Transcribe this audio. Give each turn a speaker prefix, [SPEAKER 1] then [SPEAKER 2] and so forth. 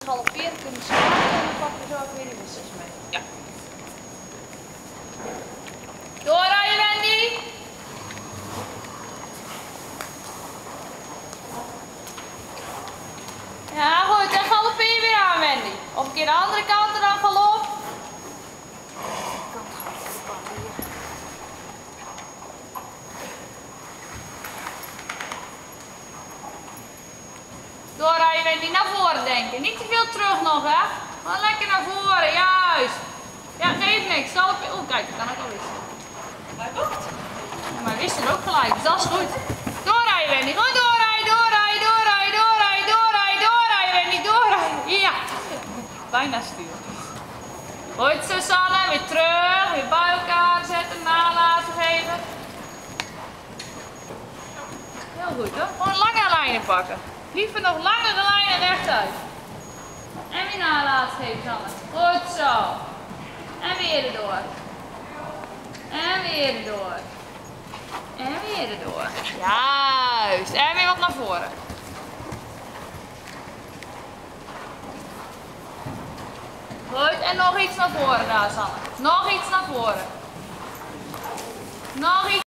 [SPEAKER 1] Galopperen kunnen schrijven en dan pakken we zo ook weer die wissels mee.
[SPEAKER 2] Ja.
[SPEAKER 1] Doorrijden, Wendy! Ja, goed. En galoppeer weer aan, Wendy. Of een keer de andere kant en dan galop. Doorrijden, Wendy. Naar voren denken. Niet te veel terug nog, hè. Maar lekker naar voren, juist. Ja, geeft niks. Oeh, kijk, dat kan ook al wisselen.
[SPEAKER 2] Hij wacht.
[SPEAKER 1] Ja, maar wisselen ook gelijk, dus dat is goed. Doorrijden, Wendy. Gewoon doorrijden, doorrijden, doorrijden, doorrijden, doorrijden, doorrijden, Wendy, doorrijden. Ja. Bijna stuur. Goed, Susanne. Weer terug. Weer bij elkaar zetten, nalaten geven. Heel goed, hoor. Gewoon lange lijnen pakken. Liever nog langere lijnen rechtuit. En weer nalaten geven, Sanne. Goed zo. En weer erdoor. En weer erdoor. En weer erdoor. Juist. En weer wat naar voren. Goed. En nog iets naar voren daar, Sanne. Nog iets naar voren. Nog iets